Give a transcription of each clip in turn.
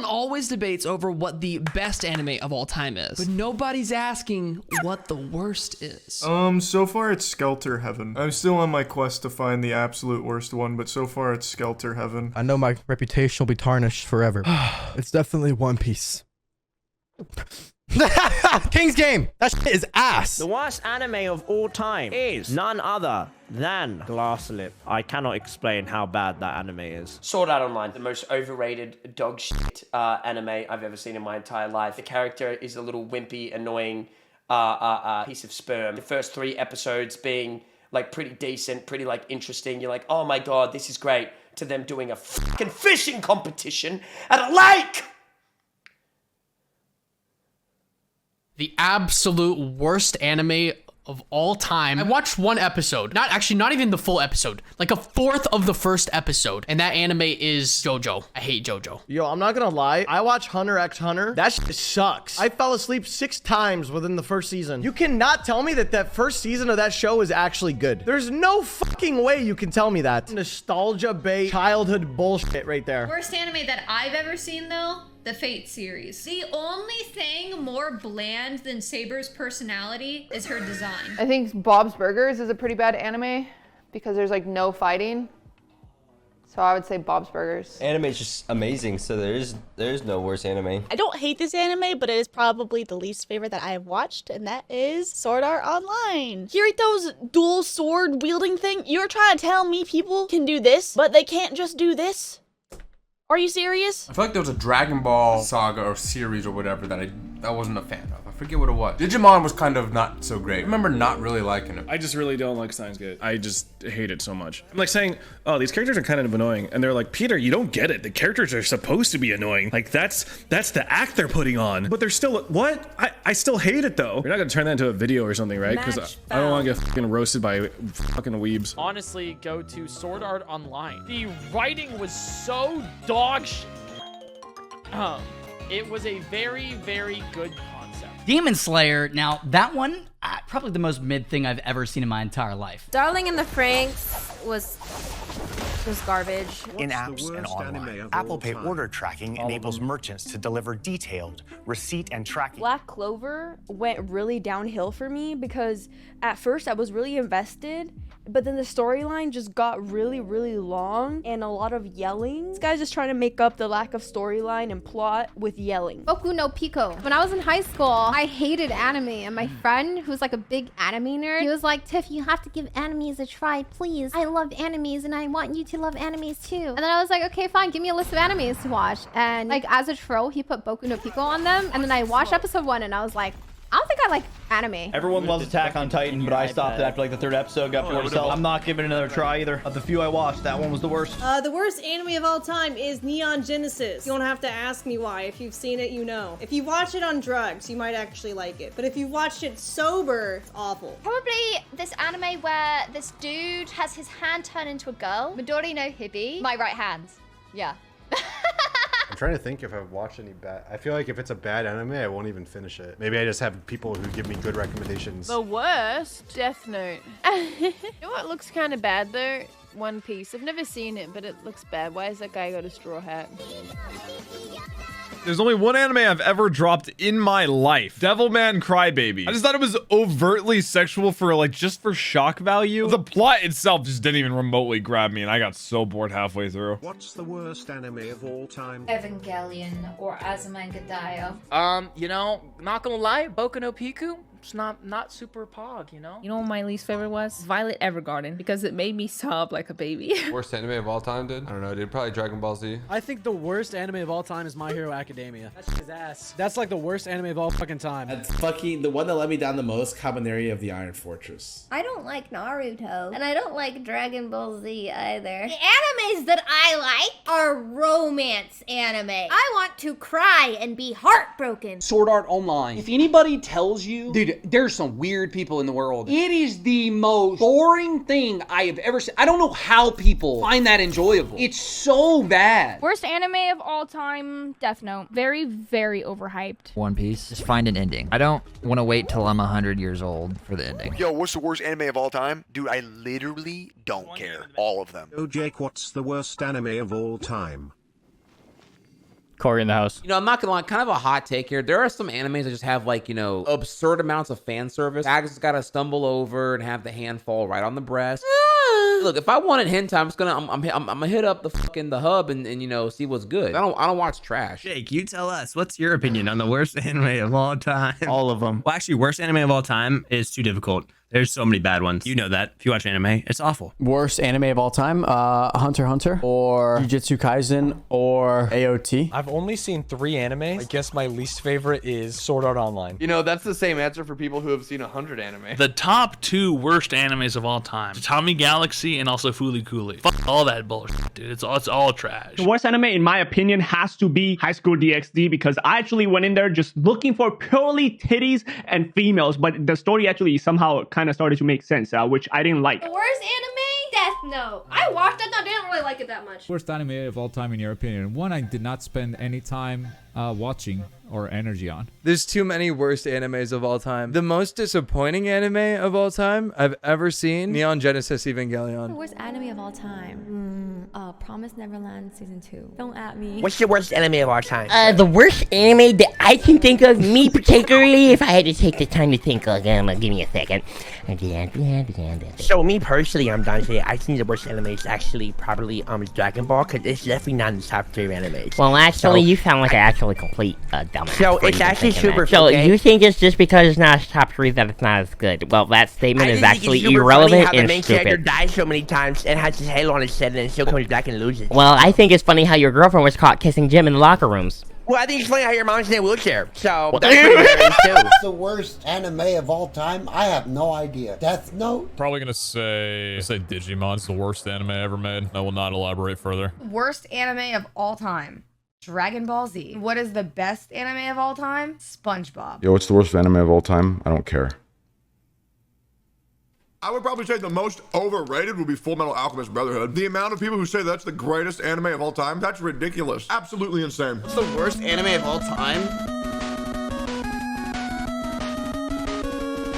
Everyone always debates over what the best anime of all time is, but nobody's asking what the worst is. So far it's Skelter Heaven. I'm still on my quest to find the absolute worst one, but so far it's Skelter Heaven. I know my reputation will be tarnished forever. It's definitely One Piece. King's Game! That shit is ass! The worst anime of all time is none other than Glasslip. I cannot explain how bad that anime is. Sword Art Online, the most overrated dog shit anime I've ever seen in my entire life. The character is a little wimpy, annoying piece of sperm. The first 3 episodes being like pretty decent, pretty like interesting. You're like, oh my god, this is great. To them doing a fucking fishing competition at a lake! The absolute worst anime of all time. I watched one episode, not even the full episode, like a fourth of the first episode, and that anime is JoJo. I hate JoJo. Yo, I'm not gonna lie. I watch Hunter x Hunter. That shit sucks. I fell asleep 6 times within the first season. You cannot tell me that that first season of that show is actually good. There's no fucking way you can tell me that. Nostalgia bait, childhood bullshit right there. Worst anime that I've ever seen though, the Fate series. The only thing more bland than Saber's personality is her design. I think Bob's Burgers is a pretty bad anime because there's like no fighting. So I would say Bob's Burgers. Anime is just amazing, so there's no worse anime. I don't hate this anime, but it is probably the least favorite that I have watched, and that is Sword Art Online. Kirito's dual sword wielding thing, you're trying to tell me people can do this, but they can't just do this? Are you serious? I feel like there was a Dragon Ball saga or series or whatever that I wasn't a fan of. I forget what it was. Digimon was kind of not so great. I remember not really liking it. I just really don't like Steins Gate. I just hate it so much. I'm like saying, oh, these characters are kind of annoying. And they're like, Peter, you don't get it. The characters are supposed to be annoying. Like that's the act they're putting on. But they're still, what? I still hate it though. You're not gonna turn that into a video or something, right? Because I don't want to get fucking roasted by fucking weebs. Honestly, go to Sword Art Online. The writing was so dog shit. It was a very, very good concept. Demon Slayer, now that one, probably the most mid thing I've ever seen in my entire life. Darling in the Franxx was garbage. In apps and online, Apple Pay order tracking enables merchants to deliver detailed receipt and tracking. Black Clover went really downhill for me because at first I was really invested, but then the storyline just got really, really long and a lot of yelling. This guy's just trying to make up the lack of storyline and plot with yelling. Boku no Pico. When I was in high school, I hated anime, and my friend, who's like a big anime nerd, he was like, Tiff, you have to give animes a try, please. I love animes, and I want you to love animes too. And then I was like, okay, fine, give me a list of animes to watch. And like as a troll, he put Boku no Pico on them, and then I watched episode 1, and I was like, I don't think I like anime. Everyone loves Attack on Titan, but I stopped after like the 3rd episode, got bored myself. I'm not giving it another try either. Of the few I watched, that one was the worst. The worst anime of all time is Neon Genesis. You don't have to ask me why. If you've seen it, you know. If you watch it on drugs, you might actually like it. But if you watched it sober, it's awful. Probably this anime where this dude has his hand turned into a girl. Midori no Hibi. My right hand. Yeah. I'm trying to think if I've watched any bad. I feel like if it's a bad anime, I won't even finish it. Maybe I just have people who give me good recommendations. The worst? Death Note. You know what looks kind of bad though? One Piece. I've never seen it, but it looks bad. Why has that guy got a straw hat? There's only one anime I've ever dropped in my life. Devilman Crybaby. I just thought it was overtly sexual for like, just for shock value. The plot itself just didn't even remotely grab me and I got so bored halfway through. What's the worst anime of all time? Evangelion or Azumanga You know, not gonna lie, Boku no Pico, it's not super pog, you know? You know what my least favorite was? Violet Evergarden, because it made me sob like a baby. Worst anime of all time, dude? I don't know, dude. Probably Dragon Ball Z. I think the worst anime of all time is My Hero Academia. That's his ass. That's like the worst anime of all fucking time. That's fucking the one that let me down the most, Cabaneri of the Iron Fortress. I don't like Naruto, and I don't like Dragon Ball Z either. The animes that I like are romance anime. I want to cry and be heartbroken. Sword Art Online. If anybody tells you, dude, there's some weird people in the world. It is the most boring thing I have ever seen. I don't know how people find that enjoyable. It's so bad. Worst anime of all time, Death Note. Very, very overhyped. One Piece. Just find an ending. I don't want to wait till I'm 100 years old for the ending. Yo, what's the worst anime of all time? Dude, I literally don't care. All of them. Oh, Jake, what's the worst anime of all time? Corey in the house. You know, I'm not gonna lie, kind of a hot take here. There are some animes that just have like, you know, absurd amounts of fan service. Ag's gotta stumble over and have the hand fall right on the breast. Look, if I wanted hentai, I'm gonna hit up the hub and you know, see what's good. I don't watch trash. Jake, you tell us, what's your opinion on the worst anime of all time? All of them. Well, actually, worst anime of all time is too difficult. There's so many bad ones. You know that. If you watch anime, it's awful. Worst anime of all time, Hunter x Hunter, or Jujutsu Kaisen, or AOT. I've only seen 3 anime. I guess my least favorite is Sword Art Online. You know, that's the same answer for people who have seen 100 anime. The top 2 worst animes of all time: Tommy Galaxy and also Fooly Cooly. Fuck all that bullshit, dude. It's all trash. The worst anime, in my opinion, has to be High School DxD, because I actually went in there just looking for purely titties and females, but the story actually somehow kind of started to make sense, which I didn't like. The worst anime? Death Note. I watched it, I didn't really like it that much. Worst anime of all time in your opinion? One I did not spend any time watching or energy on. There's too many worst animes of all time. The most disappointing anime of all time I've ever seen, Neon Genesis Evangelion. The worst anime of all time? Promise Neverland Season 2. Don't at me. What's your worst anime of all time? The worst anime that I can think of, me particularly, if I had to take the time to think again, give me a second. So me personally, I'm done today. I think the worst anime is actually probably Dragon Ball, because it's definitely not in the top 3 animes. Well, actually, you sound like an actually complete dumbass. So it's actually super. So okay? you think it's just because it's not top 3 that it's not as good? Well, that statement is actually irrelevant how the main and character stupid. dies so many times and has his halo on his head and still comes back and loses. Well, I think it's funny how your girlfriend was caught kissing Jim in the locker rooms. Well, I think it's funny how your mom's in a wheelchair. So that's pretty hilarious too. The worst anime of all time? I have no idea. Death Note? Probably gonna say Digimon's the worst anime ever made. I will not elaborate further. Worst anime of all time? Dragon Ball Z. What is the best anime of all time? SpongeBob. Yo, what's the worst anime of all time? I don't care. I would probably say the most overrated would be Full Metal Alchemist Brotherhood. The amount of people who say that's the greatest anime of all time, that's ridiculous. Absolutely insane. What's the worst anime of all time?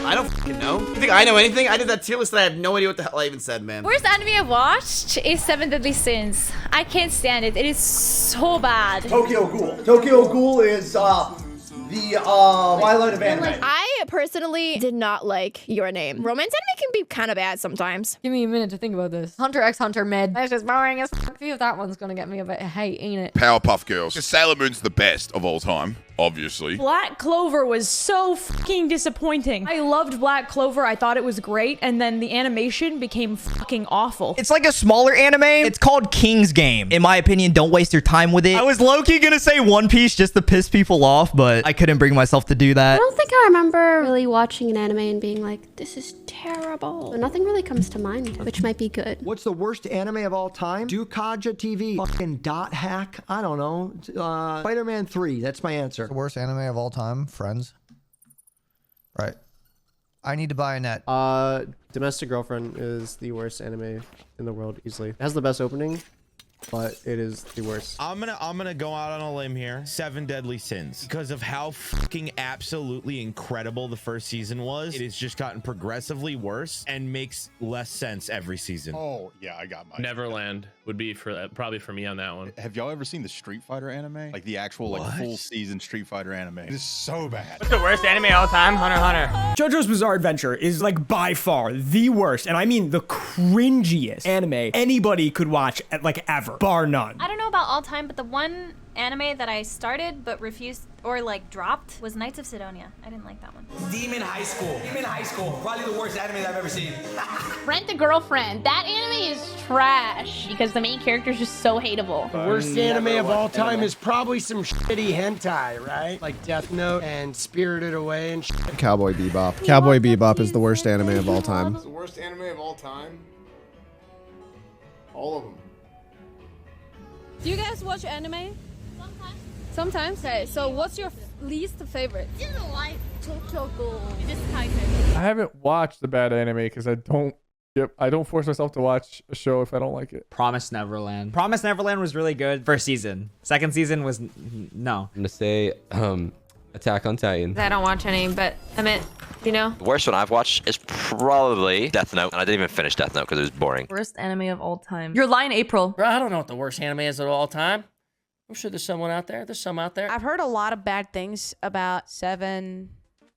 I don't fucking know. You think I know anything? I did that tier list and I have no idea what the hell I even said, man. Worst anime I've watched is 7 Deadly Sins. I can't stand it. It is so bad. Tokyo Ghoul. Tokyo Ghoul is the Twilight of anime. I personally did not like Your Name. Romance anime can be kind of bad sometimes. Give me a minute to think about this. Hunter x Hunter mid. That's just boring as fuck. See if that one's gonna get me a bit of hate, ain't it? Powerpuff Girls. Sailor Moon's the best of all time, obviously. Black Clover was so fucking disappointing. I loved Black Clover. I thought it was great, and then the animation became fucking awful. It's like a smaller anime. It's called King's Game. In my opinion, don't waste your time with it. I was low-key gonna say One Piece just to piss people off, but I couldn't bring myself to do that. I don't think I remember really watching an anime and being like, this is terrible. So nothing really comes to mind, which might be good. What's the worst anime of all time? Dukaja TV. Fucking Dot Hack. I don't know. Spider-Man 3. That's my answer. The worst anime of all time? Friends. Right. I need to buy a net. Domestic Girlfriend is the worst anime in the world, easily. It has the best opening, but it is the worst. I'm gonna go out on a limb here. 7 Deadly Sins, because of how fucking absolutely incredible the first season was. It has just gotten progressively worse and makes less sense every season. Oh yeah, I got mine. Neverland would be probably for me on that one. Have y'all ever seen the Street Fighter anime? Like the actual like full season Street Fighter anime? It is so bad. What's the worst anime of all time? Hunter x Hunter. JoJo's Bizarre Adventure is like by far the worst, and I mean the cringiest anime anybody could watch like ever, bar none. I don't know about all time, but the one anime that I started but refused or like dropped was Knights of Sidonia. I didn't like that one. Demon High School. Demon High School. Probably the worst anime I've ever seen. Rent a Girlfriend. That anime is trash because the main character is just so hateable. The worst anime of all time is probably some shitty hentai, right? Like Death Note and Spirited Away and shit. Cowboy Bebop. Cowboy Bebop is the worst anime of all time. The worst anime of all time? All of them. Do you guys watch anime? Sometimes? Okay, so what's your least favorite? I didn't like Tokyo Ghoul. Just kind I haven't watched the bad anime because I don't force myself to watch a show if I don't like it. Promise Neverland. Promise Neverland was really good. First season. Second season was no. I'm gonna say Attack on Titan. I don't watch any, but I meant, you know. The worst one I've watched is probably Death Note, and I didn't even finish Death Note because it was boring. Worst anime of all time. You're lying, April. Bro, I don't know what the worst anime is of all time. I'm sure there's someone out there. There's some out there. I've heard a lot of bad things about 7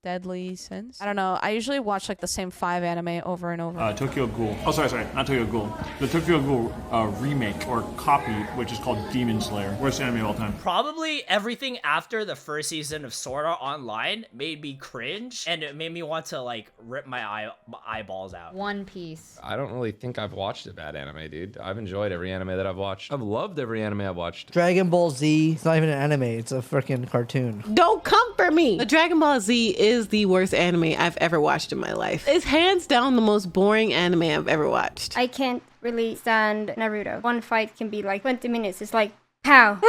Deadly Sins. I don't know. I usually watch like the same 5 anime over and over. Tokyo Ghoul. Oh, sorry, not Tokyo Ghoul. The Tokyo Ghoul remake or copy, which is called Demon Slayer. Worst anime of all time. Probably everything after the first season of Sword Art Online made me cringe, and it made me want to like rip my eyeballs out. One Piece. I don't really think I've watched a bad anime, dude. I've enjoyed every anime that I've watched. I've loved every anime I've watched. Dragon Ball Z. It's not even an anime. It's a freaking cartoon. Don't come for me. The Dragon Ball Z is the worst anime I've ever watched in my life. It's hands down the most boring anime I've ever watched. I can't really stand Naruto. One fight can be like 20 minutes. It's like, pow.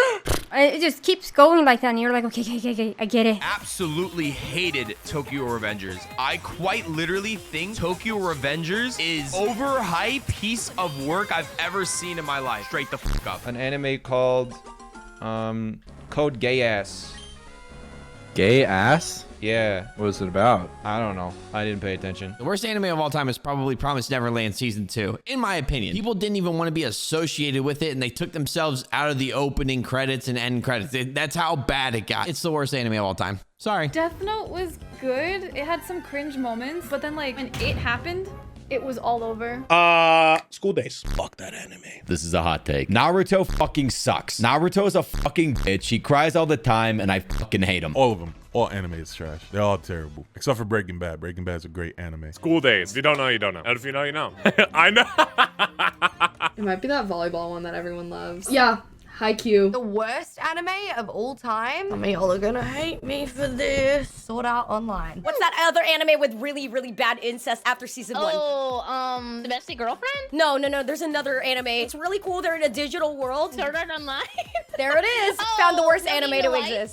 It just keeps going like that, and you're like, okay, I get it. Absolutely hated Tokyo Revengers. I quite literally think Tokyo Revengers is overhyped piece of work I've ever seen in my life. Straight the fuck up. An anime called Code Gay Ass. Gay Ass? Yeah. What was it about? I don't know. I didn't pay attention. The worst anime of all time is probably Promised Neverland Season 2, in my opinion. People didn't even want to be associated with it, and they took themselves out of the opening credits and end credits. That's how bad it got. It's the worst anime of all time. Sorry. Death Note was good. It had some cringe moments, but then like when it happened, it was all over. School Days. Fuck that anime. This is a hot take. Naruto fucking sucks. Naruto is a fucking bitch. He cries all the time, and I fucking hate him. All of them. All anime is trash. They're all terrible. Except for Breaking Bad. Breaking Bad's a great anime. School Days. If you don't know, you don't know. And if you know, you know. I know. It might be that volleyball one that everyone loves. Yeah. Haikyuu. The worst anime of all time? I mean, y'all are gonna hate me for this. Sword Art Online. What's that other anime with really, really bad incest after season 1? Oh, Domestic Girlfriend? No. There's another anime. It's really cool. They're in a digital world. Sword Art Online? There it is. Found the worst anime to exist.